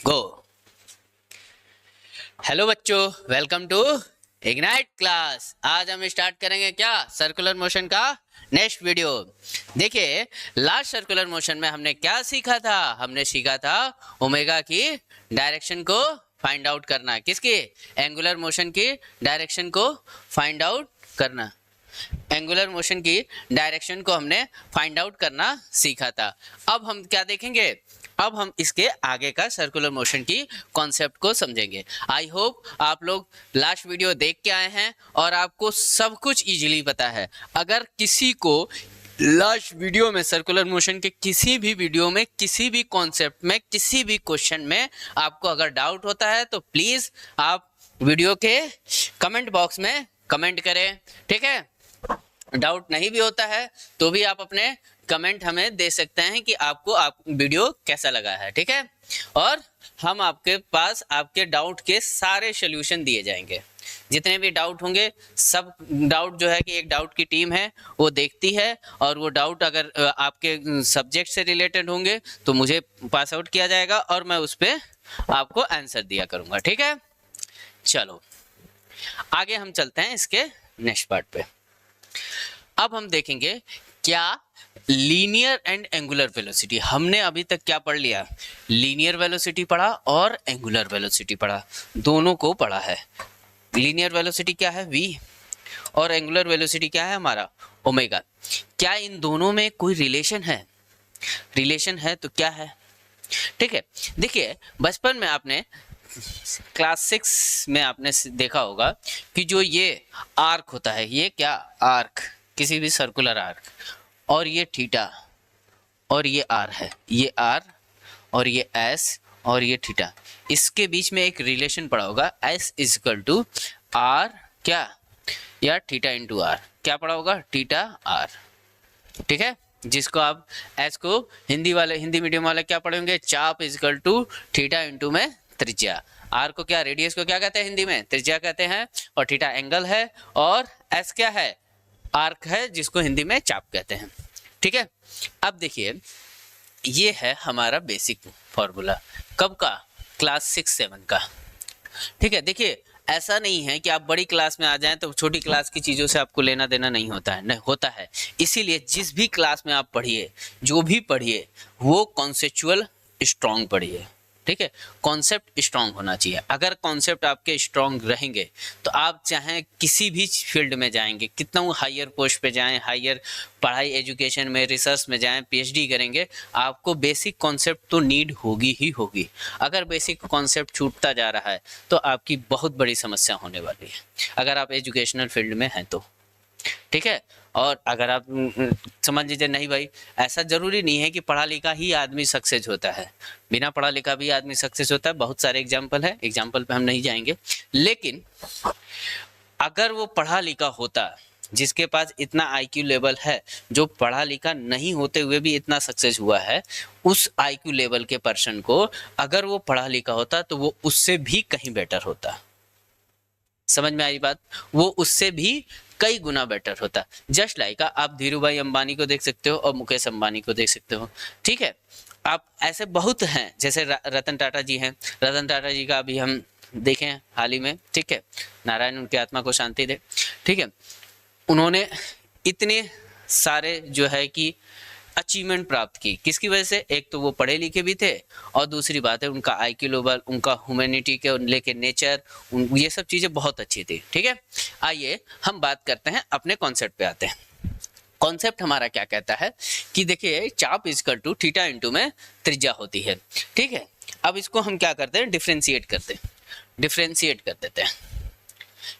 गो। Hello बच्चों, welcome to ignite class. आज हम स्टार्ट करेंगे क्या, सर्कुलर मोशन का नेक्स्ट वीडियो। देखिए, लास्ट सर्कुलर मोशन में हमने क्या सीखा था? हमने सीखा था ओमेगा की डायरेक्शन को फाइंड आउट करना। किसकी? एंगुलर मोशन की डायरेक्शन को फाइंड आउट करना। एंगुलर मोशन की डायरेक्शन को हमने फाइंड आउट करना सीखा था। अब हम क्या देखेंगे? अब हम इसके आगे का सर्कुलर मोशन की कॉन्सेप्ट को समझेंगे। आई होप आप लोग लास्ट वीडियो देख के आए हैं और आपको सब कुछ इजीली पता है। अगर किसी को लास्ट वीडियो में सर्कुलर मोशन के किसी भी वीडियो में, किसी भी कॉन्सेप्ट में, किसी भी क्वेश्चन में आपको अगर डाउट होता है तो प्लीज आप वीडियो के कमेंट बॉक्स में कमेंट करें, ठीक है। डाउट नहीं भी होता है तो भी आप अपने कमेंट हमें दे सकते हैं कि आपको वीडियो कैसा लगा है, ठीक है। और हम आपके पास आपके डाउट के सारे सॉल्यूशन दिए जाएंगे। जितने भी डाउट होंगे, सब डाउट जो है कि एक डाउट की टीम है वो देखती है, और वो डाउट अगर आपके सब्जेक्ट से रिलेटेड होंगे तो मुझे पास आउट किया जाएगा और मैं उस पर आपको आंसर दिया करूँगा, ठीक है। चलो आगे हम चलते हैं इसके नेक्स्ट पार्ट पे। अब हम देखेंगे क्या लीनियर एंड एंगुलर वेलोसिटी। हमने अभी तक क्या पढ़ लिया? लीनियर वेलोसिटी पढ़ा और एंगुलर वेलोसिटी पढ़ा, दोनों को पढ़ा है। लीनियर वेलोसिटी क्या है? v, और एंगुलर वेलोसिटी क्या है? हमारा ओमेगा। क्या इन दोनों में कोई रिलेशन है? रिलेशन है तो क्या है, ठीक है। देखिए, बचपन में आपने क्लास 6 में आपने देखा होगा कि जो ये आर्क होता है, ये क्या आर्क, किसी भी सर्कुलर आर्क, और ये थीटा और ये आर है, ये आर और ये एस और ये थीटा, इसके बीच में एक रिलेशन पड़ा होगा, एस इजकल टू आर क्या, या थीटा इंटू आर। क्या पड़ा होगा? थीटा आर, ठीक है। जिसको आप एस को हिंदी मीडियम वाले क्या पढ़ेंगे? चाप इजकल टू थीटा इंटू में त्रिज्या। आर को क्या, रेडियस को क्या कहते हैं हिंदी में? त्रिज्या कहते हैं। और थीटा एंगल है, और एस क्या है? आर्क है, जिसको हिंदी में चाप कहते हैं, ठीक है। अब देखिए, ये है हमारा बेसिक फॉर्मूला। कब का? क्लास 6-7 का, ठीक है। देखिए, ऐसा नहीं है कि आप बड़ी क्लास में आ जाएं तो छोटी क्लास की चीज़ों से आपको लेना देना नहीं होता है, नहीं होता है। इसीलिए जिस भी क्लास में आप पढ़िए, जो भी पढ़िए, वो कॉन्सेप्चुअल स्ट्रॉन्ग पढ़िए, ठीक है। कॉन्सेप्ट स्ट्रॉन्ग होना चाहिए। अगर कॉन्सेप्ट आपके स्ट्रॉन्ग रहेंगे तो आप चाहे किसी भी फील्ड में जाएंगे, कितना हायर पोस्ट पे जाएं, हायर पढ़ाई एजुकेशन में, रिसर्च में जाएं, पीएचडी करेंगे, आपको बेसिक कॉन्सेप्ट तो नीड होगी ही होगी। अगर बेसिक कॉन्सेप्ट छूटता जा रहा है तो आपकी बहुत बड़ी समस्या होने वाली है, अगर आप एजुकेशनल फील्ड में हैं तो, ठीक है। और अगर आप समझ लीजिए नहीं भाई, ऐसा जरूरी नहीं है कि पढ़ा लिखा ही आदमी सक्सेस होता है, बिना पढ़ा लिखा भी आदमी सक्सेस होता है। बहुत सारे एग्जाम्पल है, एग्जाम्पल पे हम नहीं जाएंगे। लेकिन अगर वो पढ़ा लिखा होता, जिसके पास इतना आईक्यू लेवल है, जो पढ़ा लिखा नहीं होते हुए भी इतना सक्सेस हुआ है, उस आईक्यू लेवल के पर्सन को अगर वो पढ़ा लिखा होता तो वो उससे भी कहीं बेटर होता। समझ में आई बात? वो उससे भी कई गुना बेटर होता। जस्ट लाइक आप धीरू भाई अंबानी को देख सकते हो और मुकेश अंबानी को देख सकते हो, ठीक है। आप ऐसे बहुत हैं, जैसे रतन टाटा जी हैं। रतन टाटा जी का अभी हम देखें हाल ही में, ठीक है, नारायण उनकी आत्मा को शांति दे, ठीक है। उन्होंने इतने सारे जो है कि अचीवमेंट प्राप्त की, किसकी वजह से? एक तो वो पढ़े लिखे भी थे, और दूसरी बात है उनका आईक्यू लेवल, उनका ह्यूमैनिटी के लेके नेचर, ये सब चीजें बहुत अच्छी थी, ठीक है। आइए हम बात करते हैं, अपने कॉन्सेप्ट पे आते हैं। कॉन्सेप्ट हमारा क्या कहता है कि देखिए, चाप इजकल टू थीटा इंटू में त्रिज्या होती है, ठीक है। अब इसको हम क्या करते हैं? डिफ्रेंशिएट कर देते हैं,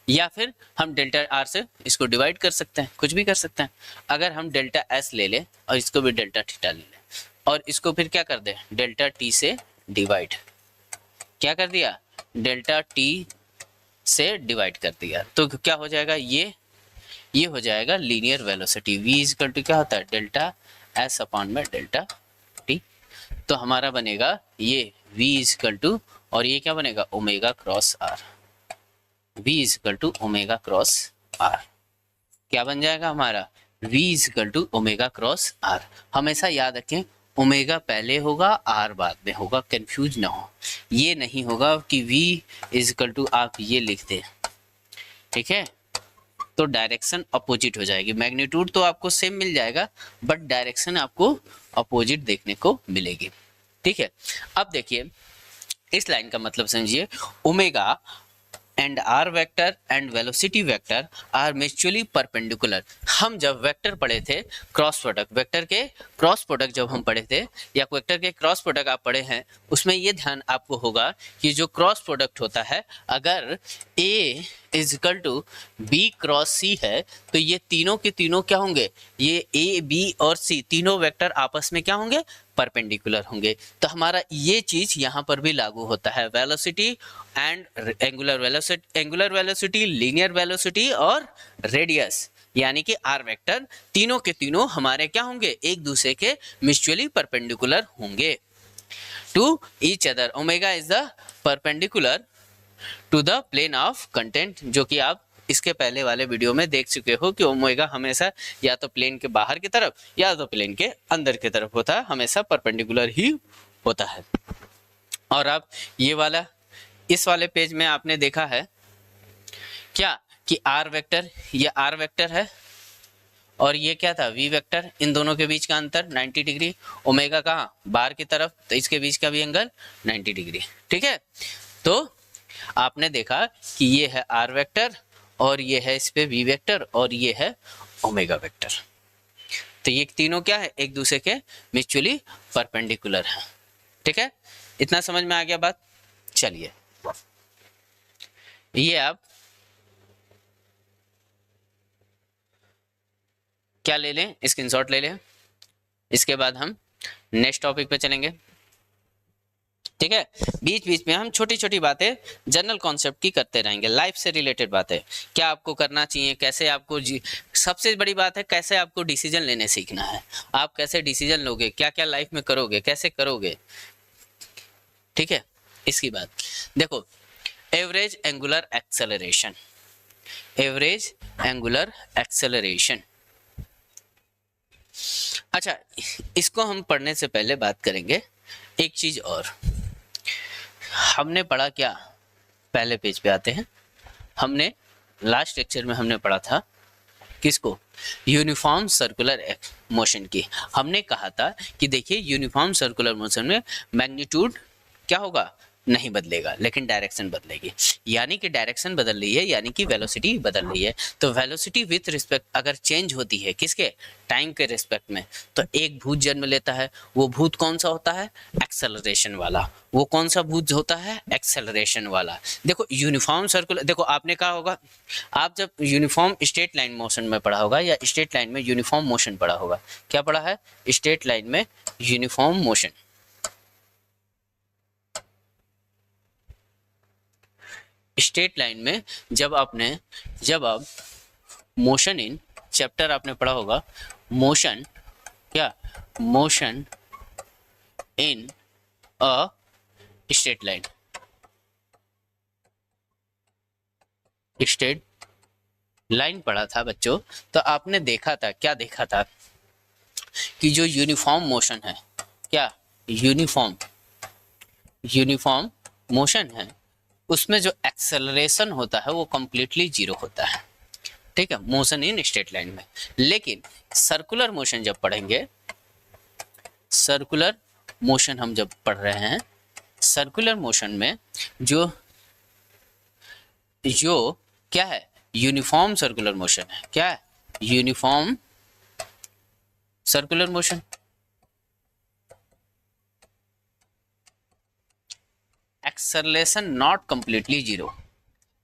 या फिर हम डेल्टा आर से इसको डिवाइड कर सकते हैं, कुछ भी कर सकते हैं। अगर हम डेल्टा एस ले लें और इसको भी डेल्टा थीटा ले लें, और इसको फिर क्या कर दें? डेल्टा टी से डिवाइड, क्या कर दिया? डेल्टा टी से डिवाइड कर दिया, तो क्या हो जाएगा? ये हो जाएगा linear velocity. v equal to क्या होता है? डेल्टा एस अपॉन में डेल्टा टी। तो हमारा बनेगा ये v इक्वल टू, और ये क्या बनेगा? Omega cross R. v equal to omega cross R क्या बन जाएगा हमारा? v equal to omega cross R. हमेशा याद रखें, ओमेगा पहले होगा, आर बाद में होगा, कंफ्यूज ना हो। ये नहीं होगा कि v इजिकल टू आप ये लिख दें, ठीक है, तो डायरेक्शन अपोजिट हो जाएगी। मैग्नीट्यूड तो आपको सेम मिल जाएगा बट डायरेक्शन आपको अपोजिट देखने को मिलेगी, ठीक है। अब देखिए इस लाइन का मतलब समझिए, omega and R vector and velocity vector are mutually perpendicular. हम जब वेक्टर पढ़े थे, क्रॉस प्रोडक्ट, वेक्टर के क्रॉस प्रोडक्ट जब हम पढ़े थे या वेक्टर के क्रॉस प्रोडक्ट आप पढ़े हैं, उसमें ये ध्यान आपको होगा कि जो क्रॉस प्रोडक्ट होता है, अगर A is equal to B cross C है तो ये तीनों के तीनों क्या होंगे, ये A, B और C तीनों वेक्टर आपस में क्या होंगे, परपेंडिकुलर होंगे। तो हमारा ये चीज यहाँ पर भी लागू होता है, velocity and angular velocity, linear velocity और रेडियस, यानी कि आर वेक्टर, तीनों के तीनों हमारे क्या होंगे, एक दूसरे के म्यूचुअली परपेंडिकुलर होंगे to each other. Omega is the perpendicular to the plane of content, जो कि आप इसके पहले वाले वीडियो में देख चुके हो कि ओमेगा हमेशा या तो प्लेन के बाहर की तरफ या तो प्लेन के अंदर की तरफ होता है, हमेशा परपेंडिकुलर ही होता है। और अब ये वाला, इस वाले पेज में आपने देखा है क्या कि आर वेक्टर, ये आर वेक्टर है और ये क्या था, वी वेक्टर, इन दोनों के बीच का अंतर 90 डिग्री, ओमेगा कहाँ, बाहर की तरफ, तो इसके बीच का भी एंगल 90 डिग्री, ठीक है। तो आपने देखा कि ये है आर वेक्टर और ये है इस पे वी वेक्टर और ये है ओमेगा वेक्टर, तो ये तीनों क्या है, एक दूसरे के म्यूचुअली परपेंडिकुलर है, ठीक है। इतना समझ में आ गया बात। चलिए ये आप क्या ले लें, स्क्रीनशॉट ले लें, इसके बाद हम नेक्स्ट टॉपिक पे चलेंगे, ठीक है। बीच बीच में हम छोटी छोटी बातें जनरल कॉन्सेप्ट की करते रहेंगे, लाइफ से रिलेटेड बातें, क्या आपको करना चाहिए, कैसे आपको सबसे बड़ी बात है कैसे आपको डिसीजन लेने सीखना है, आप कैसे डिसीजन लोगे, क्या क्या लाइफ में करोगे, कैसे करोगे, ठीक है। इसकी बात देखो, average angular acceleration, average angular acceleration. अच्छा, इसको हम पढ़ने से पहले बात करेंगे एक चीज और, हमने पढ़ा क्या, पहले पेज पे आते हैं, हमने लास्ट लेक्चर में हमने पढ़ा था किसको, यूनिफॉर्म सर्कुलर मोशन की। हमने कहा था कि देखिए यूनिफॉर्म सर्कुलर मोशन में मैग्नीट्यूड क्या होगा, नहीं बदलेगा, लेकिन डायरेक्शन बदलेगी, यानी कि डायरेक्शन बदल रही है, यानी कि वेलोसिटी बदल रही है। तो वेलोसिटी विथ रिस्पेक्ट अगर चेंज होती है किसके, टाइम के रिस्पेक्ट में, तो एक भूत जन्म लेता है, वो भूत कौन सा होता है, एक्सेलरेशन वाला। वो कौन सा भूत होता है, एक्सेलरेशन वाला। देखो यूनिफॉर्म सर्कुलर, देखो आपने कहा होगा, आप जब यूनिफॉर्म स्ट्रेट लाइन मोशन में पढ़ा होगा या स्ट्रेट लाइन में यूनिफॉर्म मोशन पढ़ा होगा, क्या पढ़ा है, स्ट्रेट लाइन में यूनिफॉर्म मोशन, स्ट्रेट लाइन में जब आप मोशन इन चैप्टर आपने पढ़ा होगा, मोशन क्या, motion in a straight line, straight line पढ़ा था बच्चों। तो आपने देखा था, क्या देखा था कि जो यूनिफॉर्म मोशन है, क्या यूनिफॉर्म मोशन है, उसमें जो एक्सेलरेशन होता है वो कंप्लीटली जीरो होता है, ठीक है, मोशन इन स्ट्रेट लाइन में। लेकिन सर्कुलर मोशन जब पढ़ेंगे, सर्कुलर मोशन हम जब पढ़ रहे हैं, सर्कुलर मोशन में जो क्या है, यूनिफॉर्म सर्कुलर मोशन है, क्या है, uniform circular motion, acceleration not completely zero,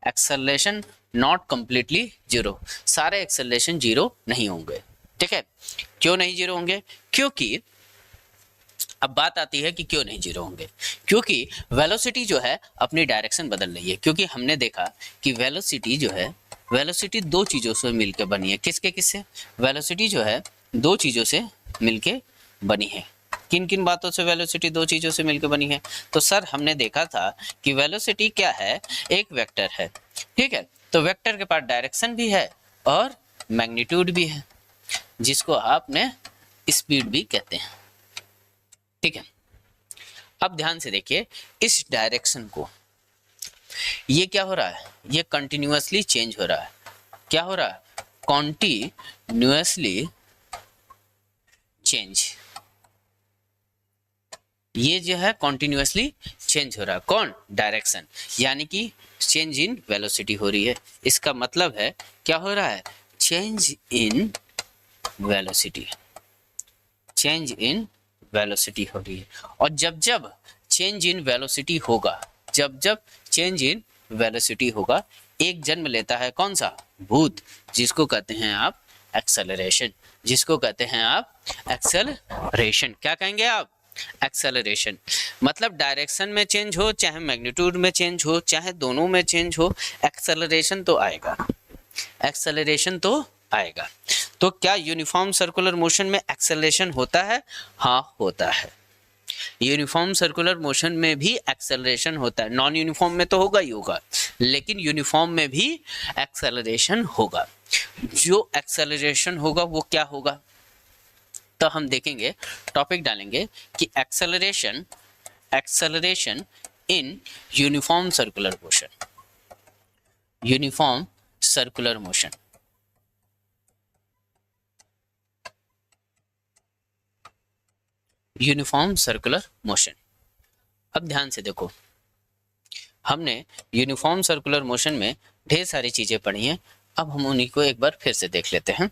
acceleration not completely zero, सारे एक्सेलरेशन जीरो नहीं होंगे, ठीक है। क्यों नहीं जीरो होंगे, क्योंकि अब बात आती है कि क्यों नहीं जीरो होंगे, क्योंकि वेलोसिटी जो है अपनी डायरेक्शन बदल रही है। क्योंकि हमने देखा कि वेलोसिटी जो है, वेलोसिटी दो चीज़ों से मिलकर बनी है, किससे, वेलोसिटी जो है दो चीज़ों से मिलके बनी है। किन किन बातों से वेलोसिटी दो चीज़ों से मिलकर बनी है, तो सर हमने देखा था कि वेलोसिटी क्या है, एक वेक्टर है, ठीक है। तो वेक्टर के पास डायरेक्शन भी है और मैग्नीट्यूड भी है, जिसको आपने स्पीड भी कहते हैं, ठीक है। अब ध्यान से देखिए इस डायरेक्शन को, ये क्या हो रहा है, ये कंटिन्यूअसली चेंज हो रहा है। क्या हो रहा है, कॉन्टिन्यूअसली चेंज, ये जो है कॉन्टिन्यूअसली चेंज हो रहा है। कौन, डायरेक्शन, यानी कि चेंज इन वेलोसिटी हो रही है। इसका मतलब है क्या हो रहा है, change in velocity, change in velocity हो रही है। और जब जब चेंज इन वेलोसिटी होगा, जब जब चेंज इन वेलोसिटी होगा, एक जन्म लेता है कौन सा, भूत, जिसको कहते हैं आप एक्सेलरेशन, जिसको कहते हैं आप एक्सेलरेशन। क्या कहेंगे आप, एक्सेलरेशन। मतलब डायरेक्शन में चेंज हो, चाहे मैग्नीट्यूड में चेंज हो, चाहे दोनों में चेंज हो, एक्सेलरेशन तो आएगा, एक्सेलरेशन तो आएगा। तो क्या यूनिफॉर्म सर्कुलर मोशन में एक्सेलरेशन होता है, हाँ होता है। यूनिफॉर्म सर्कुलर मोशन में भी एक्सेलरेशन होता है, नॉन यूनिफॉर्म में तो होगा ही होगा, लेकिन यूनिफॉर्म में भी एक्सेलरेशन होगा। जो एक्सेलरेशन होगा वो क्या होगा, तो हम देखेंगे, टॉपिक डालेंगे कि acceleration, acceleration in uniform circular motion, uniform circular motion. Uniform circular motion. अब ध्यान से देखो, हमने यूनिफॉर्म सर्कुलर मोशन में ढेर सारी चीजें पढ़ी हैं, अब हम उन्हीं को एक बार फिर से देख लेते हैं।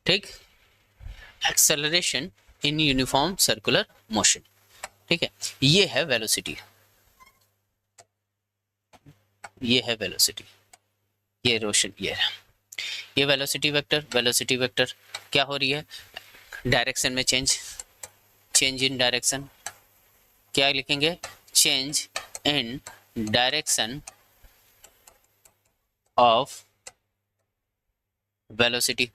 ठीक, acceleration in uniform circular motion, ठीक है, ये है वेलोसिटी, ये है वेलोसिटी, ये रोशन, ये वेलोसिटी वेक्टर, वेलोसिटी वेक्टर क्या हो रही है, डायरेक्शन में चेंज, चेंज इन डायरेक्शन, क्या लिखेंगे, change in direction of velocity.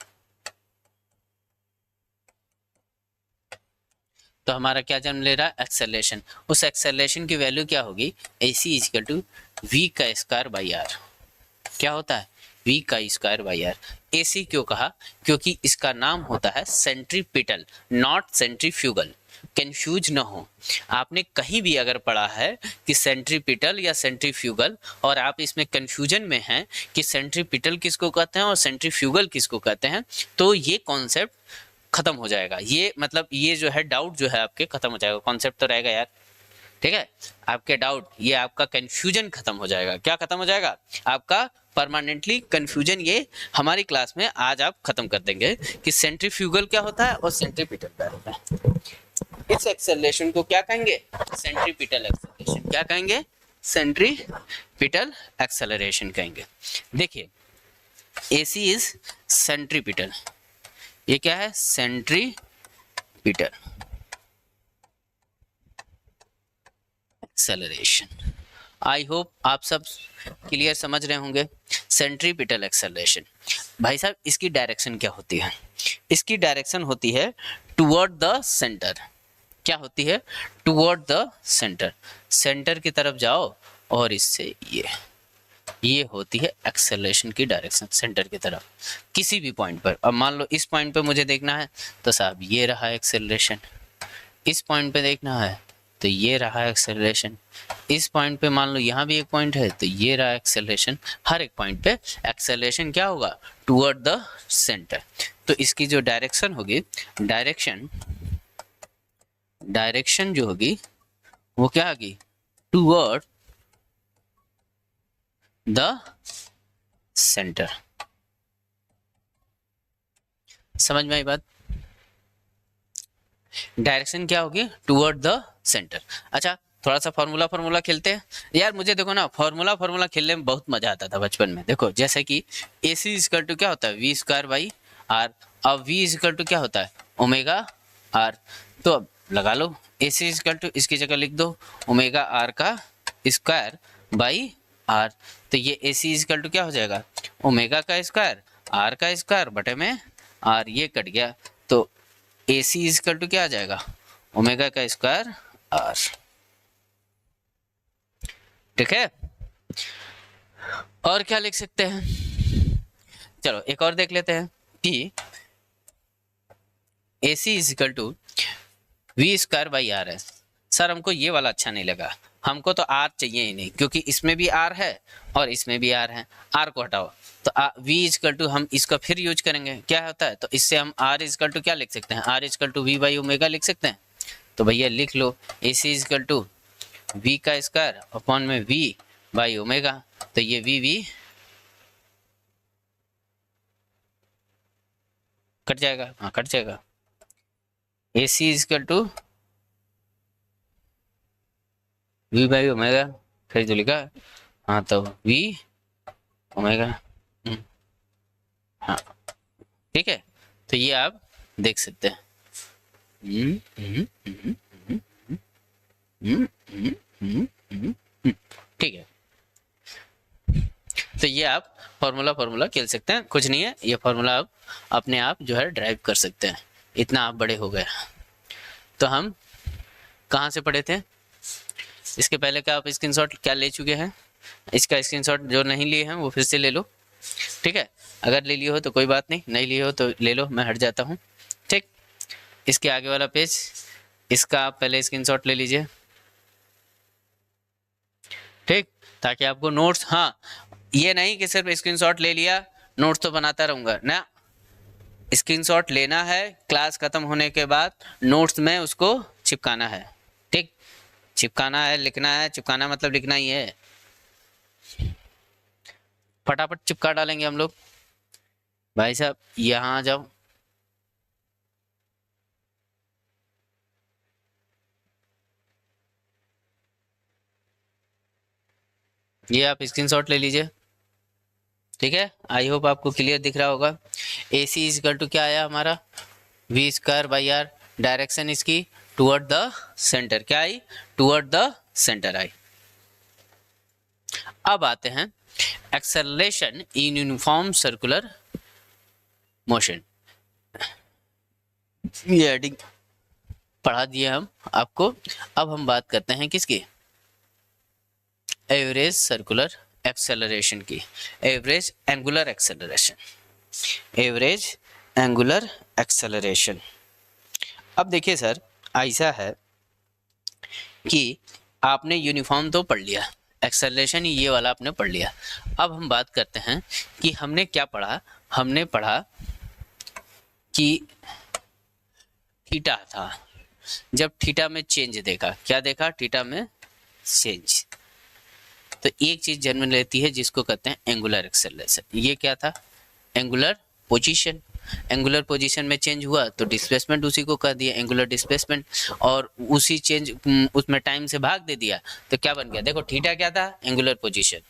तो हमारा क्या जन्म ले रहा है, एक्सेलरेशन। उस एक्सेलरेशन की वैल्यू क्या होगी, AC इक्वल टू V का स्क्वायर बाई आर। क्या होता है, V का स्क्वायर बाई आर। AC क्यों कहा, क्योंकि इसका नाम होता है सेंट्रीपिटल, नॉट सेंट्रीफ्यूगल, कंफ्यूज ना हो। आपने कहीं भी अगर पढ़ा है कि सेंट्रीपिटल या सेंट्रीफ्यूगल और आप इसमें कंफ्यूजन में हैं कि सेंट्रीपिटल किसको कहते हैं और सेंट्रीफ्यूगल किसको कहते हैं, तो ये कॉन्सेप्ट खत्म हो जाएगा। ये मतलब ये जो है डाउट जो है आपके खत्म हो जाएगा, कॉन्सेप्ट तो रहेगा यार, ठीक है, आपके डाउट, ये आपका कंफ्यूजन खत्म हो जाएगा। क्या खत्म हो जाएगा, आपका परमानेंटली कंफ्यूजन, ये हमारी क्लास में आज आप खत्म कर देंगे कि सेंट्रीफ्यूगल क्या होता है और सेंट्रीपिटल क्या होता है। इस एक्सेलरेशन को क्या कहेंगे, सेंट्रीपिटल एक्सेलरेशन। क्या कहेंगे, सेंट्रीपिटल एक्सेलरेशन कहेंगे। देखिए AC इज सेंट्रीपिटल, ये क्या है, सेंट्रीपिटल एक्सेलरेशन। आई होप आप सब क्लियर समझ रहे होंगे। सेंट्रीपिटल एक्सेलरेशन, भाई साहब इसकी डायरेक्शन क्या होती है, इसकी डायरेक्शन होती है टुवर्ड द सेंटर। क्या होती है, टुवर्ड द सेंटर, सेंटर की तरफ जाओ और इससे ये होती है एक्सेलरेशन की डायरेक्शन, सेंटर की तरफ किसी भी पॉइंट पर। अब मान लो इस पॉइंट पे मुझे देखना है तो साहब ये रहा एक्सेलरेशन, इस पॉइंट पे देखना है तो ये रहा एक्सेलरेशन, इस पॉइंट पे मान लो यहाँ भी एक पॉइंट है तो ये रहा एक्सेलरेशन। हर एक पॉइंट पे एक्सेलरेशन क्या होगा, टुवर्ड द सेंटर। तो इसकी जो डायरेक्शन होगी, डायरेक्शन जो होगी वो क्या होगी, टुवर्ड द सेंटर। समझ में आई बात, डायरेक्शन क्या होगी, टुवर्ड द सेंटर। अच्छा थोड़ा सा फार्मूला खेलते हैं यार। मुझे देखो ना, फार्मूला खेलने में बहुत मजा आता था बचपन में। देखो जैसे कि AC इक्वल टू क्या होता है, V स्क्वायर बाई आर। अब V इक्वल टू क्या होता है, ओमेगा आर। तो अब लगा लो AC इक्वल टू, इसकी जगह लिख दो ओमेगा आर का स्क्वायर बाई आर। तो ये AC इक्वल टू क्या हो जाएगा, ओमेगा का स्क्वायर आर का स्क्वायर बटे में आर, ये कट गया। तो AC इक्वल टू क्या आ जाएगा, ओमेगा का स्क्वायर आर। ठीक है, और क्या लिख सकते हैं, चलो एक और देख लेते हैं। कि AC is equal to V square by R है। सर हमको ये वाला अच्छा नहीं लगा, हमको तो R चाहिए ही नहीं, क्योंकि इसमें भी R है और इसमें भी R है। R को हटाओ तो V इजकल टू, हम इसका फिर यूज करेंगे, क्या होता है, तो इससे हम R इजकल टू क्या लिख सकते हैं, R equal to V by omega लिख सकते हैं। तो भैया लिख लो AC इजकल टू V का स्क्वायर अपॉन में V बाई ओमेगा। तो ये V कट जाएगा, हाँ कट जाएगा। AC equal to V by omega, फिर जो लिखा, हाँ तो V ओमेगा, हाँ ठीक है। तो ये आप देख सकते हैं। ठीक है, तो ये आप फॉर्मूला खेल सकते हैं, कुछ नहीं है, ये फॉर्मूला आप अपने आप जो है ड्राइव कर सकते हैं। इतना आप बड़े हो गए। तो हम कहाँ से पढ़े थे, इसके पहले का आप स्क्रीनशॉट क्या ले चुके हैं, इसका स्क्रीनशॉट जो नहीं लिए हैं वो फिर से ले लो, ठीक है। अगर ले लिए हो तो कोई बात नहीं, नहीं लिए हो तो ले लो, मैं हट जाता हूँ, ठीक। इसके आगे वाला पेज, इसका आप पहले स्क्रीनशॉट ले लीजिए, ठीक, ताकि आपको नोट्स, हाँ ये नहीं कि सिर्फ स्क्रीनशॉट ले लिया नोट्स तो बनाता रहूँगा ना, स्क्रीनशॉट लेना है, क्लास खत्म होने के बाद नोट्स में उसको चिपकाना है, ठीक, चिपकाना है, लिखना है, चिपकाना मतलब लिखना ही है, फटाफट चिपका डालेंगे हम लोग। भाई साहब यहाँ आ जाओ, ये आप स्क्रीनशॉट ले लीजिए, ठीक है। आई होप आपको क्लियर दिख रहा होगा। AC इज इक्वल टू क्या आया हमारा, V square by R, direction इसकी टुवर्ड द सेंटर, क्या आई, टुवर्ड द सेंटर आई। अब आते हैं acceleration in uniform circular motion, ये हेडिंग पढ़ा दिया हम आपको। अब हम बात करते हैं किसकी, एवरेज सर्कुलर एक्सेलरेशन की, average angular acceleration, average angular acceleration. अब देखिए सर, ऐसा है कि आपने यूनिफॉर्म तो पढ़ लिया, एक्सेलरेशन ये वाला आपने पढ़ लिया। अब हम बात करते हैं कि हमने क्या पढ़ा, हमने पढ़ा कि थीटा था, जब थीटा में चेंज देखा, क्या देखा, थीटा में चेंज, तो एक चीज जन्म लेती है जिसको कहते हैं एंगुलर एक्सेलरेशन। ये क्या था, एंगुलर पोजीशन, एंगुलर पोजीशन में चेंज हुआ तो डिस्प्लेसमेंट उसी को कह दिया एंगुलर डिस्प्लेसमेंट, और उसी चेंज उसमें टाइम से भाग दे दिया तो क्या बन गया, देखो थीटा क्या था, एंगुलर पोजीशन,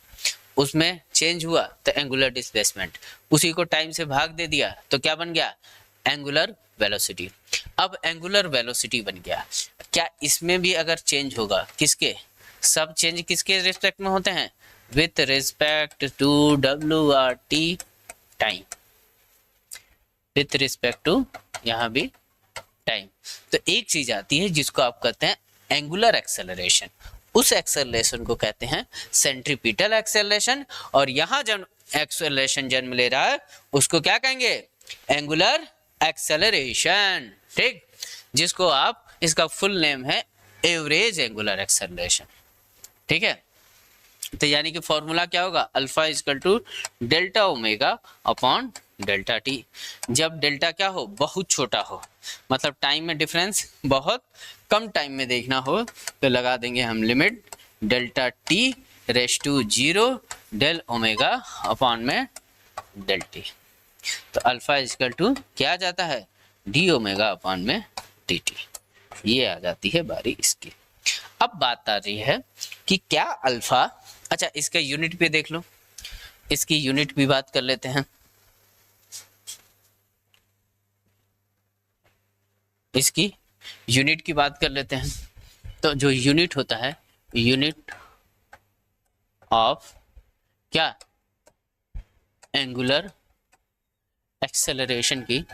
उसमें चेंज हुआ तो एंगुलर डिस्प्लेसमेंट, उसी को टाइम से भाग दे दिया तो क्या बन गया, एंगुलर वेलोसिटी। अब एंगुलर वेलोसिटी बन गया, क्या इसमें भी अगर चेंज होगा, किसके, सब चेंज किसके रिस्पेक्ट में होते हैं, with respect to WRT time, with respect to यहाँ भी टाइम। तो एक चीज आती है जिसको आप कहते हैं एंगुलर एक्सेलरेशन, उस एक्सेलरेशन को कहते हैं सेंट्रीपिटल एक्सेलरेशन, और यहाँ जब एक्सेलरेशन जन्म ले रहा है उसको क्या कहेंगे, एंगुलर एक्सेलरेशन, ठीक, जिसको आप, इसका फुल नेम है एवरेज एंगुलर एक्सेलरेशन, ठीक है। तो यानी कि फॉर्मूला क्या होगा, alpha equal to delta omega upon delta T. जब डेल्टा क्या हो, बहुत छोटा हो, मतलब टाइम में डिफरेंस बहुत कम टाइम में देखना हो, तो लगा देंगे हम limit delta T race to 0 del omega upon में डेल टी। तो अल्फा इजकल टू क्या आ जाता है, डी ओमेगा अपॉन में डी टी, ये आ जाती है बारी इसकी। अब बात आ रही है कि क्या अल्फा, अच्छा इसका यूनिट पे देख लो, इसकी यूनिट भी बात कर लेते हैं। इसकी यूनिट की बात कर लेते हैं। तो जो यूनिट होता है, यूनिट ऑफ क्या, एंगुलर एक्सेलरेशन की,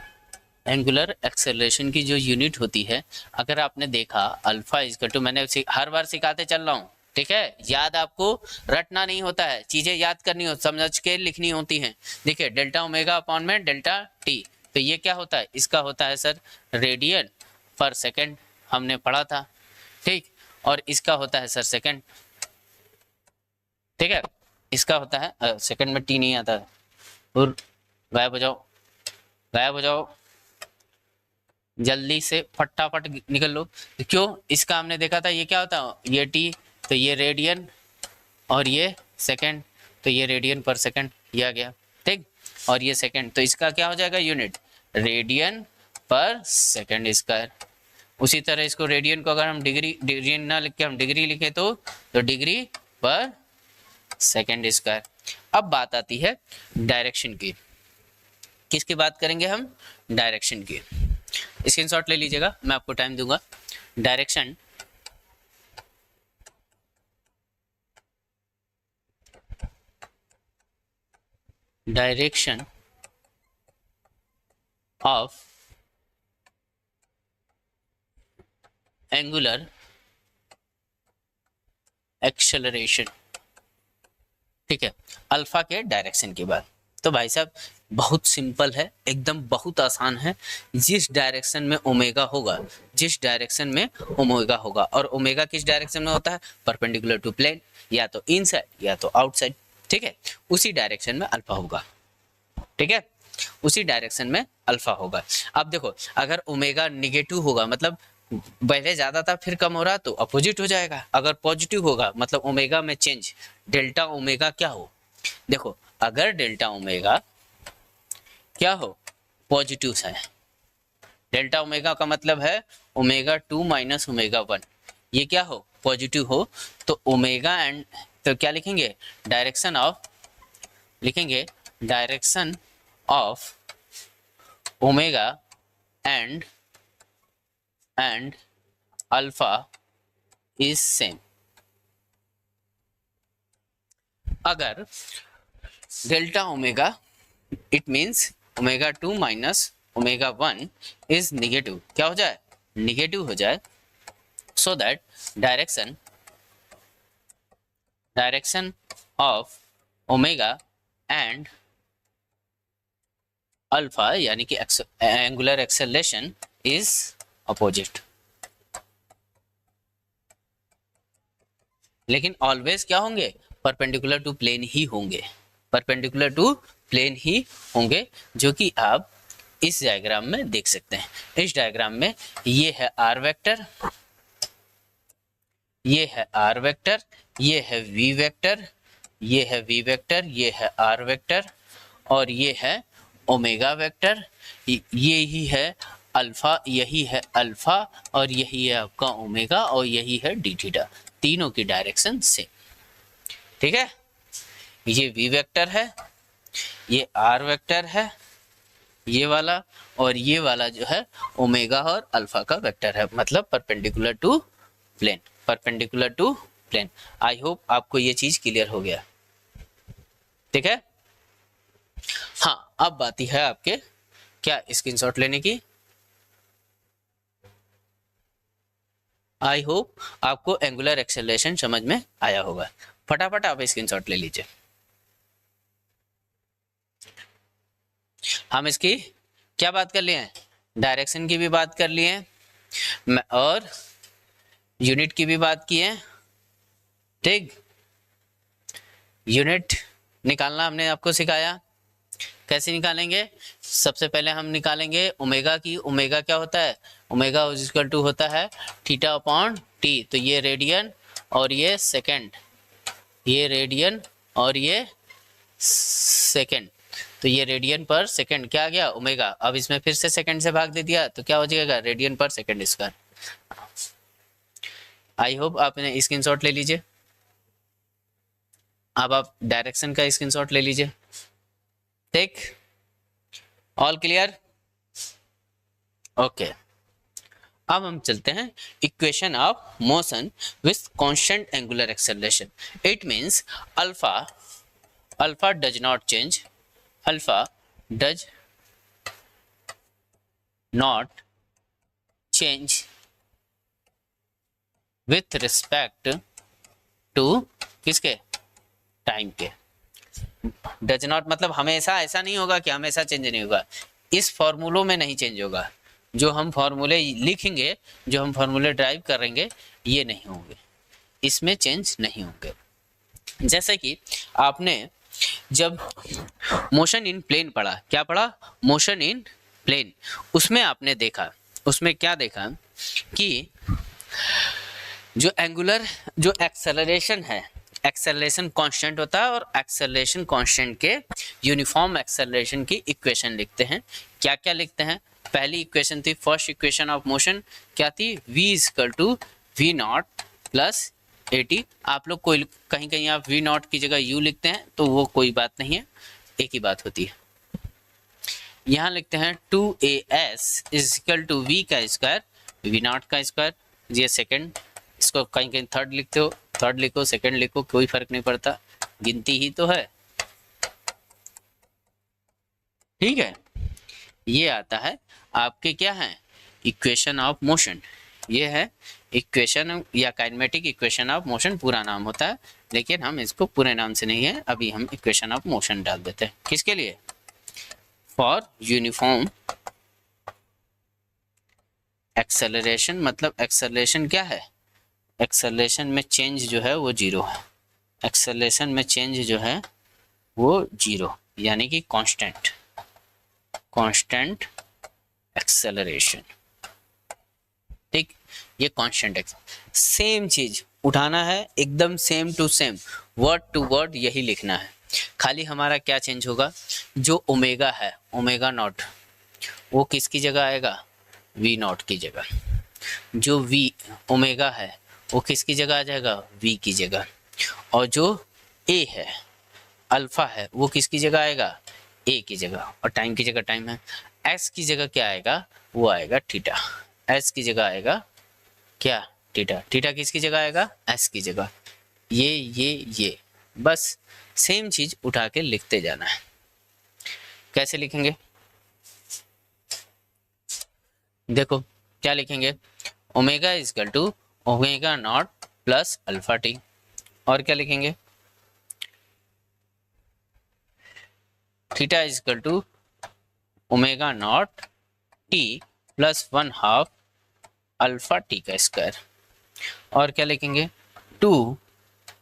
एंगुलर एक्सेलरेशन की जो यूनिट होती है, अगर आपने देखा अल्फा इजकल टू, मैंने हर बार सिखाते चल रहा हूँ, ठीक है, याद आपको रटना नहीं होता है, चीजें याद करनी हो, समझ के लिखनी होती हैं। देखिए डेल्टा ओमेगा अपॉन में डेल्टा टी, तो ये क्या होता है, इसका होता है सर रेडियन पर सेकंड, हमने पढ़ा था, ठीक। और इसका होता है सर सेकंड, ठीक है, इसका होता है सेकंड में टी नहीं आता है, और गायब हो जाओ, गायब हो जाओ, जल्दी से फटाफट निकल लो। क्यों, इसका हमने देखा था ये क्या होता है, ये टी, तो ये रेडियन, और ये सेकंड, तो ये रेडियन पर सेकंड, ये आ गया, ठीक। और ये सेकंड, तो इसका क्या हो जाएगा यूनिट, रेडियन पर सेकंड स्क्वायर। उसी तरह इसको रेडियन को अगर हम डिग्री ना लिख के हम डिग्री लिखे तो डिग्री पर सेकंड स्क्वायर। अब बात आती है डायरेक्शन की, किसकी बात करेंगे हम, डायरेक्शन की। स्क्रीनशॉट ले लीजिएगा, मैं आपको टाइम दूंगा। Direction direction of angular acceleration, ठीक है, अल्फा के डायरेक्शन की बात। तो भाई साहब बहुत सिंपल है, एकदम बहुत आसान है। जिस डायरेक्शन में ओमेगा होगा, जिस डायरेक्शन में ओमेगा होगा, और ओमेगा किस डायरेक्शन में होता है, परपेंडिकुलर टू प्लेन, या तो इनसाइड या तो आउटसाइड, ठीक है, उसी डायरेक्शन में अल्फा होगा, ठीक है, उसी डायरेक्शन में अल्फा होगा। अब देखो अगर ओमेगा निगेटिव होगा, मतलब पहले ज्यादा था फिर कम हो रहा, तो अपोजिट हो जाएगा। अगर पॉजिटिव होगा मतलब ओमेगा में चेंज, डेल्टा ओमेगा क्या हो, देखो अगर डेल्टा ओमेगा क्या हो, पॉजिटिव है, डेल्टा ओमेगा का मतलब है ओमेगा 2 माइनस ओमेगा 1, ये क्या हो, पॉजिटिव हो, तो ओमेगा एंड, तो क्या लिखेंगे, डायरेक्शन ऑफ, लिखेंगे direction of omega and alpha is same. अगर delta omega, it means omega 2 minus omega 1 is negative, क्या हो जाए, निगेटिव हो जाए, so that direction of omega and alpha यानी कि एंगुलर एक्सेलरेशन इज अपोजिट। लेकिन ऑलवेज क्या होंगे, परपेंडिकुलर टू प्लेन ही होंगे, परपेंडिकुलर टू प्लेन ही होंगे, जो कि आप इस डायग्राम में देख सकते हैं। इस डायग्राम में ये है आर वेक्टर, ये है आर वेक्टर, ये है वी वेक्टर, ये है वी वेक्टर, ये है आर वेक्टर, और ये है ओमेगा वेक्टर, ये ही है अल्फा, यही है अल्फा, और यही है आपका ओमेगा, और यही है डी थीटा, तीनों की डायरेक्शन सेम, ठीक है। ये वी वेक्टर है, ये आर वेक्टर है, ये वाला, और ये वाला जो है ओमेगा और अल्फा का वेक्टर है, मतलब perpendicular to plane, perpendicular to plane. I hope आपको ये चीज क्लियर हो गया, ठीक है। हाँ अब बात है आपके क्या स्क्रीनशॉट लेने की। आई होप आपको एंगुलर एक्सेलरेशन समझ में आया होगा। फटाफट आप स्क्रीनशॉट ले लीजिए। हम इसकी क्या बात कर लिए हैं, डायरेक्शन की भी बात कर लिए हैं और यूनिट की भी बात की है, ठीक। यूनिट निकालना हमने आपको सिखाया, कैसे निकालेंगे, सबसे पहले हम निकालेंगे ओमेगा की। ओमेगा क्या होता है, ओमेगा इक्वल टू होता है थीटा अपॉन टी, तो ये रेडियन और ये सेकंड, ये रेडियन और ये सेकंड, तो ये रेडियन पर सेकंड क्या आ गया ओमेगा। अब इसमें फिर से सेकंड से भाग दे दिया तो क्या हो जाएगा, रेडियन पर सेकंड स्क्वायर। आई होप आपने स्क्रीनशॉट ले लीजिए। अब आप डायरेक्शन का स्क्रीनशॉट ले लीजिए, ठीक, ऑल क्लियर, ओके। अब हम चलते हैं equation of motion with constant angular acceleration. It means alpha does not change, alpha does not change with respect to किसके, टाइम के। डज नॉट मतलब हमेशा ऐसा नहीं होगा कि हमेशा चेंज नहीं होगा, इस फॉर्मूलों में नहीं चेंज होगा। जो हम फॉर्मूले लिखेंगे, जो हम फॉर्मूले ड्राइव करेंगे, ये नहीं होंगे, इसमें चेंज नहीं होंगे। जैसे कि आपने जब मोशन इन प्लेन पढ़ा, क्या पढ़ा, मोशन इन प्लेन, उसमें आपने देखा, उसमें क्या देखा कि जो एंगुलर जो एक्सेलरेशन है, एक्सेलरेशन कांस्टेंट होता है, और एक्सेलरेशन कांस्टेंट के यूनिफॉर्म एक्सेलरेशन की इक्वेशन लिखते हैं। क्या क्या लिखते हैं, पहली इक्वेशन थी, फर्स्ट इक्वेशन ऑफ मोशन क्या थी, v equal to V naught plus AT. आप लोग कोई कहीं कहीं आप वी नॉट की जगह u लिखते हैं, तो वो कोई बात नहीं है, एक ही बात होती है। यहाँ लिखते हैं 2as इक्वल टू v का स्क्वायर, वी नॉट का स्क्वायर, ये सेकंड, इसको कहीं कहीं थर्ड लिखते हो, थर्ड लिखो, सेकंड लिखो, कोई फर्क नहीं पड़ता, गिनती ही तो है, ठीक है। ये आता है आपके क्या है, इक्वेशन ऑफ मोशन, ये है इक्वेशन या काइनेमेटिक इक्वेशन ऑफ मोशन पूरा नाम होता है, लेकिन हम इसको पूरे नाम से नहीं है, अभी हम इक्वेशन ऑफ मोशन डाल देते हैं। किसके लिए, फॉर यूनिफॉर्म एक्सेलरेशन, मतलब एक्सेलरेशन क्या है, एक्सेलरेशन में चेंज जो है वो जीरो है, एक्सेलरेशन में चेंज जो है वो जीरो, यानी कि कांस्टेंट, कांस्टेंट एक्सेलरेशन, ठीक, ये कांस्टेंट सेम चीज उठाना है, एकदम same to same, word to word यही लिखना है। खाली हमारा क्या चेंज होगा, जो ओमेगा है, ओमेगा नॉट, वो किसकी जगह आएगा, वी नॉट की जगह। जो वी ओमेगा है वो किसकी जगह आ जाएगा, वी की जगह। और जो ए है, अल्फा है, वो किसकी जगह आएगा, ए की जगह। और टाइम की जगह टाइम है, एस की जगह क्या आएगा, वो आएगा थीटा, एस की जगह आएगा क्या, थीटा, थीटा किसकी जगह आएगा, एस की जगह। ये बस सेम चीज उठा के लिखते जाना है। कैसे लिखेंगे, देखो क्या लिखेंगे, omega equal to omega naught plus alpha t, और क्या लिखेंगे, theta equal to omega naught t plus 1/2 alpha t का स्क्वायर, और क्या लिखेंगे, 2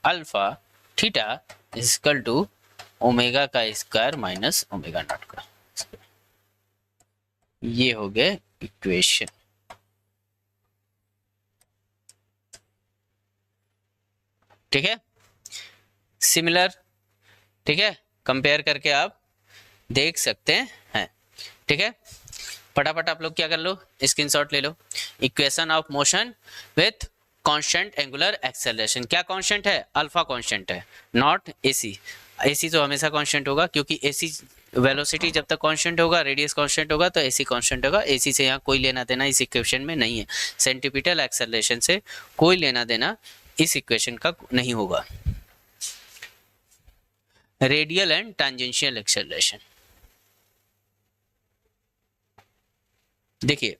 alpha theta equal to omega का स्क्वायर माइनस ओमेगा नॉट का। ये हो गए इक्वेशन, ठीक है, सिमिलर, ठीक है, कंपेयर करके आप देख सकते हैं, ठीक है। फटाफट आप लोग क्या कर लो, स्क्रीनशॉट ले लो, equation of motion with constant angular acceleration. क्या कांस्टेंट है, अल्फा कांस्टेंट है, नॉट एसी, एसी तो हमेशा कांस्टेंट होगा, क्योंकि एसी वेलोसिटी जब तक कांस्टेंट होगा, रेडियस कांस्टेंट होगा, तो एसी कांस्टेंट होगा। एसी से यहाँ कोई लेना देना इस इक्वेशन में नहीं है, सेंटीपिटल एक्सेलरेशन से कोई लेना देना इस इक्वेशन का नहीं होगा। रेडियल एंड टैंजेंशियल एक्सेलरेशन, देखिए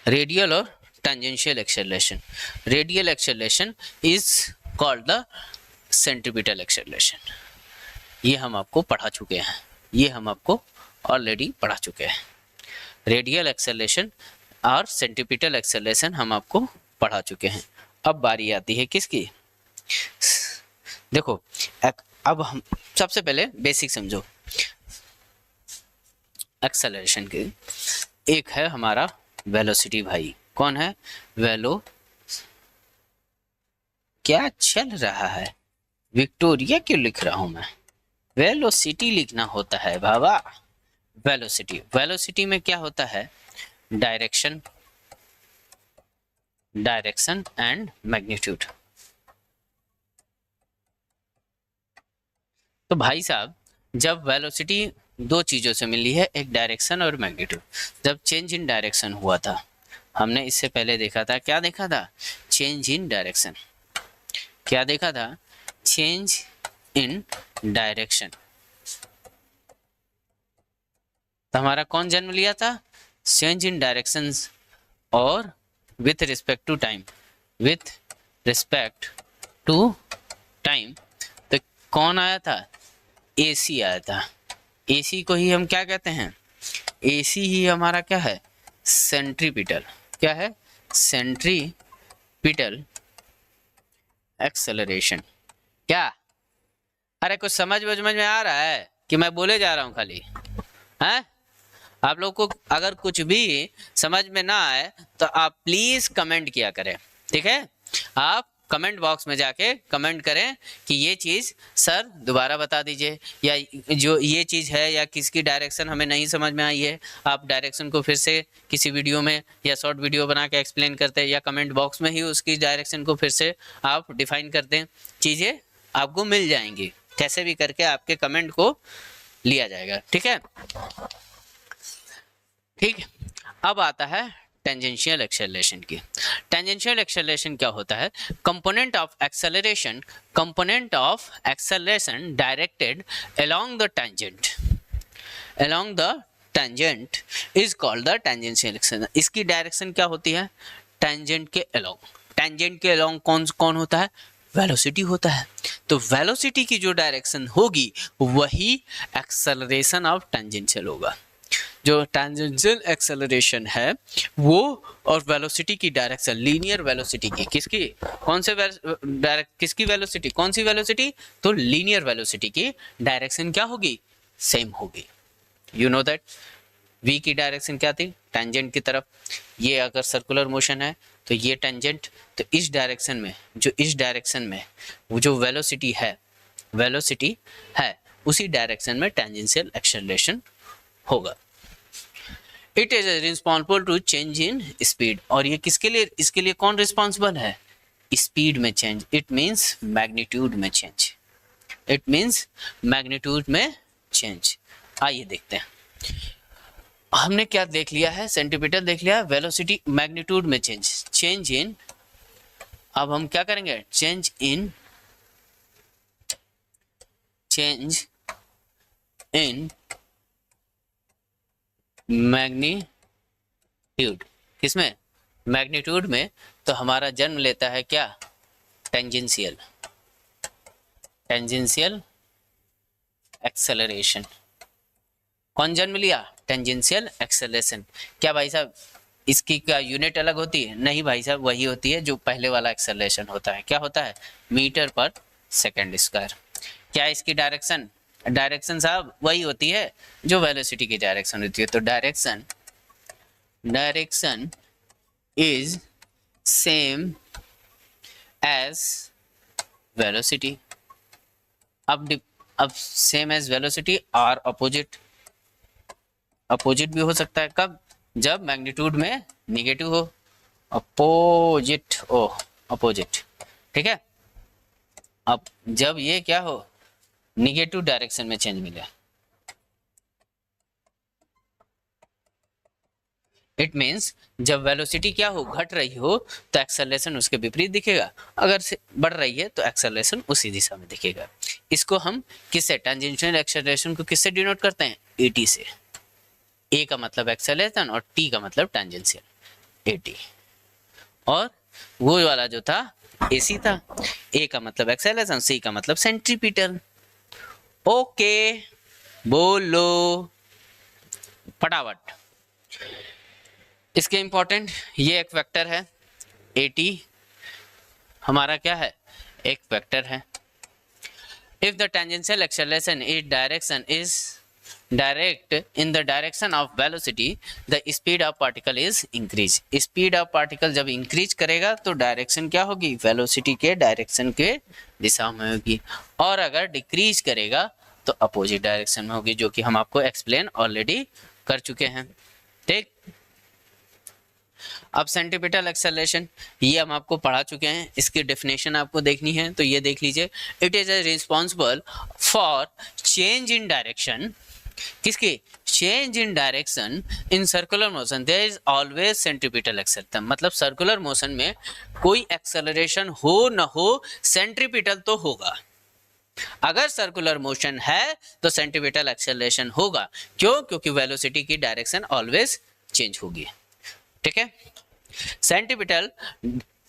रेडियल और tangential acceleration, radial acceleration is called the centripetal acceleration, ये हम आपको पढ़ा चुके हैं, ये हम आपको ऑलरेडी पढ़ा चुके हैं। रेडियल एक्सेलरेशन और सेंट्रीपिटल एक्सेलरेशन हम आपको पढ़ा चुके हैं। अब बारी आती है किसकी, देखो अब हम सबसे पहले बेसिक समझो एक्सेलरेशन के। एक है हमारा वेलोसिटी, भाई कौन है, वेलो, क्या चल रहा है, विक्टोरिया क्यों लिख रहा हूं मैं, वेलोसिटी लिखना होता है बाबा। वेलोसिटी, वेलोसिटी में क्या होता है, डायरेक्शन, डायरेक्शन एंड मैग्नीट्यूड। तो भाई साहब जब वेलोसिटी दो चीजों से मिली है, एक डायरेक्शन और मैग्नीट्यूड। जब चेंज इन डायरेक्शन हुआ था, हमने इससे पहले देखा था, क्या देखा था, चेंज इन डायरेक्शन, क्या देखा था, चेंज इन डायरेक्शन। तो हमारा कौन जन्म लिया था, चेंज इन डायरेक्शंस और with respect to time, with respect to time, तो कौन आया था, AC आया था। AC को ही हम क्या कहते हैं, AC ही हमारा क्या है, सेंट्रीपिटल, क्या है, सेंट्रीपिटल एक्सेलरेशन। क्या, अरे कुछ समझ में आ रहा है कि मैं बोले जा रहा हूं खाली, हैं? आप लोग को अगर कुछ भी समझ में ना आए तो आप प्लीज कमेंट किया करें, ठीक है। आप कमेंट बॉक्स में जाके कमेंट करें कि ये चीज़ सर दोबारा बता दीजिए, या जो ये चीज़ है या किसकी डायरेक्शन हमें नहीं समझ में आई है, आप डायरेक्शन को फिर से किसी वीडियो में या शॉर्ट वीडियो बना के एक्सप्लेन करते हैं, या कमेंट बॉक्स में ही उसकी डायरेक्शन को फिर से आप डिफाइन करते हैं। चीज़ें आपको मिल जाएंगी, कैसे भी करके आपके कमेंट को लिया जाएगा, ठीक है। ठीक, अब आता है टेंजेंशियल एक्सेलरेशन की। टेंजेंशियल एक्सेलरेशन क्या होता है, component of acceleration directed along the tangent is called the tangential acceleration. इसकी डायरेक्शन क्या होती है, टेंजेंट के अलोंग कौन होता है, वेलोसिटी होता है। तो वेलोसिटी की जो डायरेक्शन होगी वही एक्सेलरेशन ऑफ टेंजेंशियल होगा। जो टेंजेंशियल एक्सेलरेशन है वो और वेलोसिटी की डायरेक्शन, लीनियर वेलोसिटी की, किसकी, किसकी वेलोसिटी, कौन सी वेलोसिटी, तो लीनियर वेलोसिटी की डायरेक्शन क्या होगी, सेम होगी। यू नो दैट v की डायरेक्शन क्या थी, टेंजेंट की तरफ। ये अगर सर्कुलर मोशन है तो ये टेंजेंट, तो इस डायरेक्शन में वो जो वेलोसिटी है उसी डायरेक्शन में टेंजेंशियल एक्सेलरेशन होगा। It is responsible to change in speed, और ये किसके लिए, इसके लिए कौन रिस्पॉन्सिबल है, स्पीड में चेंज, इट मीन्स मैग्नीट्यूड में चेंज। आइए देखते हैं, हमने क्या देख लिया है, सेंटीमीटर देख लिया, वेलोसिटी, मैग्नीट्यूड में चेंज इन, अब हम क्या करेंगे, चेंज इन मैग्नीट्यूड, किसमें, मैग्नीट्यूड में। तो हमारा जन्म लेता है क्या, टेंजेंशियल एक्सेलरेशन। कौन जन्म लिया, टेंजेंशियल एक्सेलरेशन। क्या भाई साहब इसकी क्या यूनिट अलग होती है, नहीं भाई साहब वही होती है जो पहले वाला एक्सेलरेशन होता है। क्या होता है, मीटर पर सेकंड स्क्वायर। क्या इसकी डायरेक्शन साहब वही होती है जो वेलोसिटी की डायरेक्शन होती है। तो direction is same as velocity. अब सेम एज वेलोसिटी और अपोजिट भी हो सकता है, कब, जब मैग्नीट्यूड में निगेटिव हो, अपोजिट, ठीक है। अब जब ये क्या हो, निगेटिव डायरेक्शन में चेंज मिले, इट मीन्स जब वेलोसिटी क्या हो, घट रही हो तो एक्सेलरेशन उसके विपरीत दिखेगा, अगर से बढ़ रही है तो एक्सेलरेशन उसी दिशा में दिखेगा। इसको हम किससे, टेंजेंशियल एक्सेलरेशन को किससे डिनोट करते हैं, AT से। A का मतलब एक्सेलरेशन और T का मतलब टेंजेंशियल, AT। और वो वाला जो था AC था, A का मतलब एक्सेलरेशन, C का मतलब सेंट्रीपिटल। ओके, बोलो फटाफट। इसके इंपॉर्टेंट, ये एक वेक्टर है, AT हमारा क्या है, एक वेक्टर है। If the tangential acceleration is direct in the direction of velocity, the speed of particle is increase। Speed of particle जब इंक्रीज करेगा तो डायरेक्शन क्या होगी, वेलोसिटी के डायरेक्शन के दिशा में होगी, और अगर डिक्रीज करेगा तो अपोजिट डायरेक्शन में होगी, जो कि हम आपको एक्सप्लेन ऑलरेडी कर चुके हैं। ठीक, अब सेंटीपिटल एक्सेलरेशन ये हम आपको पढ़ा चुके हैं, इसकी डेफिनेशन आपको देखनी है तो ये देख लीजिए। It is responsible for change in direction, किसकी, change in direction in circular motion, there is always centripetal acceleration. मतलब सर्कुलर मोशन में कोई एक्सेलरेशन हो न हो, सेंट्रीपिटल तो होगा। अगर सर्कुलर मोशन है तो सेंटीपिटल एक्सेलरेशन होगा, क्यों, क्योंकि वेलोसिटी की डायरेक्शन ऑलवेज चेंज होगी। ठीक है, centripetal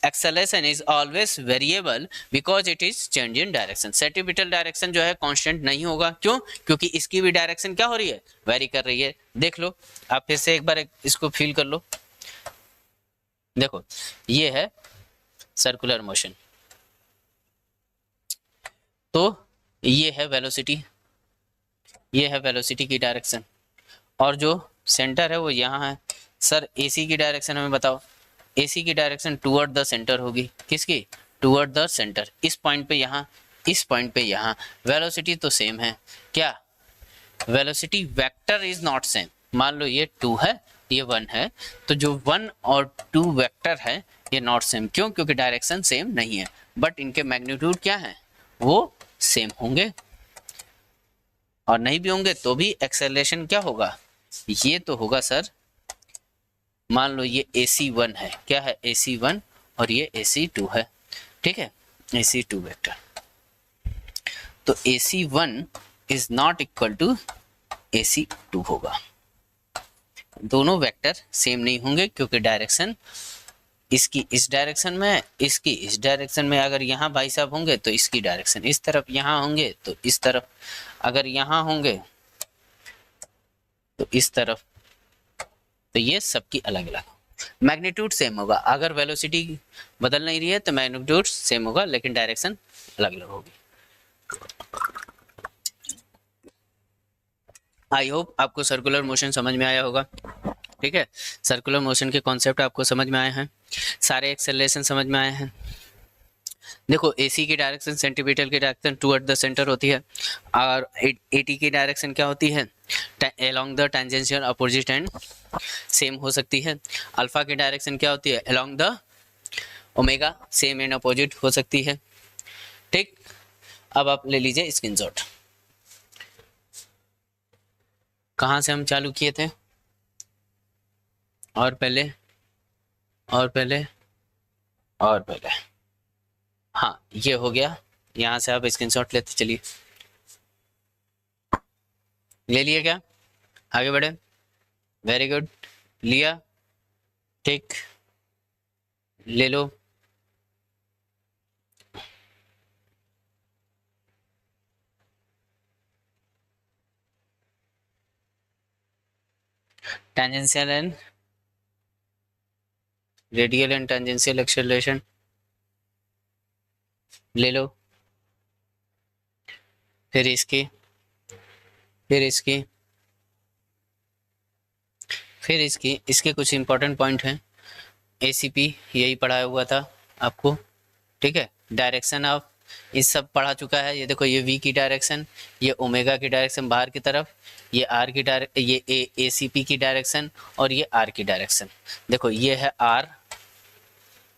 acceleration is always variable because it is change in direction. Centripetal direction जो है कांस्टेंट नहीं होगा, क्यों? क्योंकि इसकी भी डायरेक्शन क्या हो रही है, वेरी कर रही है। देख लो आप फिर से एक बार इसको फील कर लो। देखो ये है सर्कुलर मोशन, तो ये है वेलोसिटी, ये है वेलोसिटी की डायरेक्शन, और जो सेंटर है वो यहाँ है। सर एसी की डायरेक्शन हमें बताओ। एसी की डायरेक्शन टुवर्ड द सेंटर होगी, किसकी? Toward the centre. इस पॉइंट पे यहाँ, इस पॉइंट पे यहाँ। वेलोसिटी तो सेम है, क्या? Velocity vector is not same. मान लो ये 2 है, ये 1 है, तो जो 1 और 2 वेक्टर है ये नॉट सेम। क्यों? क्योंकि डायरेक्शन सेम नहीं है, बट इनके मैग्नीट्यूड क्या है, वो सेम होंगे। और नहीं भी होंगे तो भी एक्सेलरेशन क्या होगा, ये तो होगा सर। मान लो ये AC1 है, क्या है? AC1, और ये AC2 है, ठीक है, AC2 वेक्टर। तो AC1 is not equal to AC2 होगा। दोनों वेक्टर सेम नहीं होंगे क्योंकि डायरेक्शन इसकी इस डायरेक्शन में, इसकी इस डायरेक्शन में। अगर यहाँ भाई साहब होंगे तो इसकी डायरेक्शन इस तरफ, यहाँ होंगे तो इस तरफ, अगर यहाँ होंगे तो इस तरफ, तो ये सबकी अलग अलग। मैग्नीट्यूड सेम होगा, अगर वेलोसिटी बदल नहीं रही है तो मैग्नीट्यूड सेम होगा, लेकिन डायरेक्शन अलग अलग होगी। आई होप आपको सर्कुलर मोशन समझ में आया होगा, ठीक है। सर्कुलर मोशन के कॉन्सेप्ट आपको समझ में आए हैं, सारे एक्सेलरेशन समझ में आए हैं। देखो एसी की डायरेक्शन, सेंटीमीटर की डायरेक्शन टुवर्ड द सेंटर होती है, और एटी की डायरेक्शन क्या होती है, along the tangential opposite and same हो सकती है। अल्फा की डायरेक्शन क्या होती है, along the omega, same and opposite हो सकती है, ठीक। अब आप ले लीजिए स्क्रीनशॉट। कहाँ से हम चालू किए थे, और पहले, और पहले, और पहले, हाँ ये हो गया। यहाँ से आप स्क्रीनशॉट लेते चलिए, ले लिए क्या? आगे बढ़े, वेरी गुड, लिया, ठीक, ले लो। Tangential and radial and tangential acceleration ले लो, फिर इसकी, फिर इसकी, फिर इसकी। इसके कुछ इंपॉर्टेंट पॉइंट हैं, एसीपी यही पढ़ाया हुआ था आपको, ठीक है। डायरेक्शन ऑफ इस सब पढ़ा चुका है। ये देखो, ये वी की डायरेक्शन, ये ओमेगा की डायरेक्शन बाहर की तरफ, ये आर की डायरेक्शन, ये एसीपी की डायरेक्शन, और ये आर की डायरेक्शन। देखो ये है आर,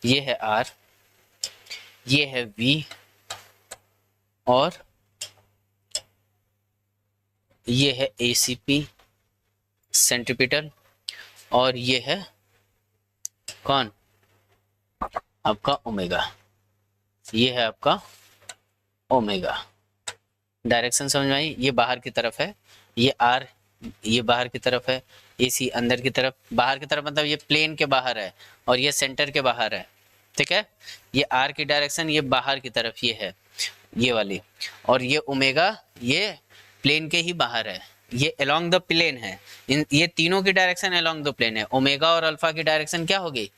ये है आर, ये है वी, और ये है एसीपी सेंट्रीपिटल, और ये है कौन, आपका ओमेगा, ये है आपका ओमेगा। डायरेक्शन समझ में आई? ये बाहर की तरफ है, ये आर, ये बाहर की तरफ है, एसी अंदर की तरफ। बाहर की तरफ मतलब ये प्लेन के बाहर है, और ये सेंटर के बाहर है, ठीक है। ये आर की डायरेक्शन ये बाहर की तरफ ये है, ये वाली, और ये ओमेगा ये प्लेन के ही बाहर है, ये अलोंग द प्लेन है। ये तीनों की डायरेक्शन अलोंग द प्लेन है। ओमेगा और अल्फा की डायरेक्शन क्या होगी,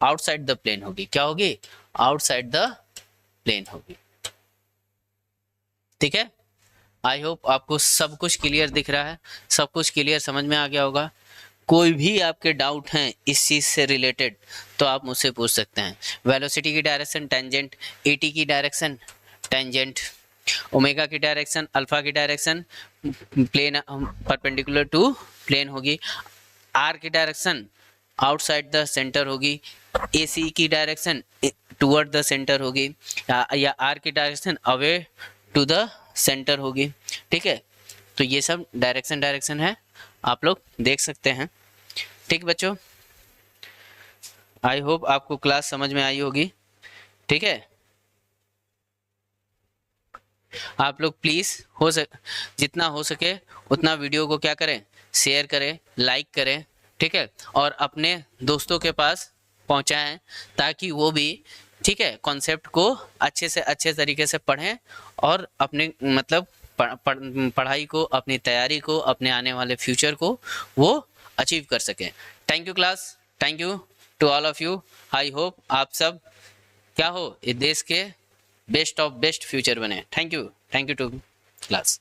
आउटसाइड द प्लेन होगी। क्या होगी, आउटसाइड द प्लेन होगी, ठीक है। आई होप आपको सब कुछ क्लियर दिख रहा है, सब कुछ क्लियर समझ में आ गया होगा। कोई भी आपके डाउट हैं इस चीज़ से रिलेटेड तो आप मुझसे पूछ सकते हैं। वेलोसिटी की डायरेक्शन टेंजेंट, एटी की डायरेक्शन टेंजेंट, ओमेगा की डायरेक्शन, अल्फा की direction plane perpendicular to plane होगी, आर की डायरेक्शन आउटसाइड द सेंटर होगी, एसी की डायरेक्शन टुवर्ड द सेंटर होगी, या आर की direction away to the centre होगी, ठीक है। तो ये सब डायरेक्शन है, आप लोग देख सकते हैं, ठीक बच्चों। आई होप आपको क्लास समझ में आई होगी, ठीक है। आप लोग प्लीज जितना हो सके उतना वीडियो को क्या करें, शेयर करें, लाइक करें, ठीक है। और अपने दोस्तों के पास पहुंचाएं ताकि वो भी ठीक है कॉन्सेप्ट को अच्छे से अच्छे तरीके से पढ़ें और अपने मतलब पढ़ाई को, अपनी तैयारी को, अपने आने वाले फ्यूचर को वो अचीव कर सकें। Thank you class, thank you to all of you. I hope आप सब क्या हो, इस देश के बेस्ट ऑफ बेस्ट फ्यूचर बने। Thank you to class.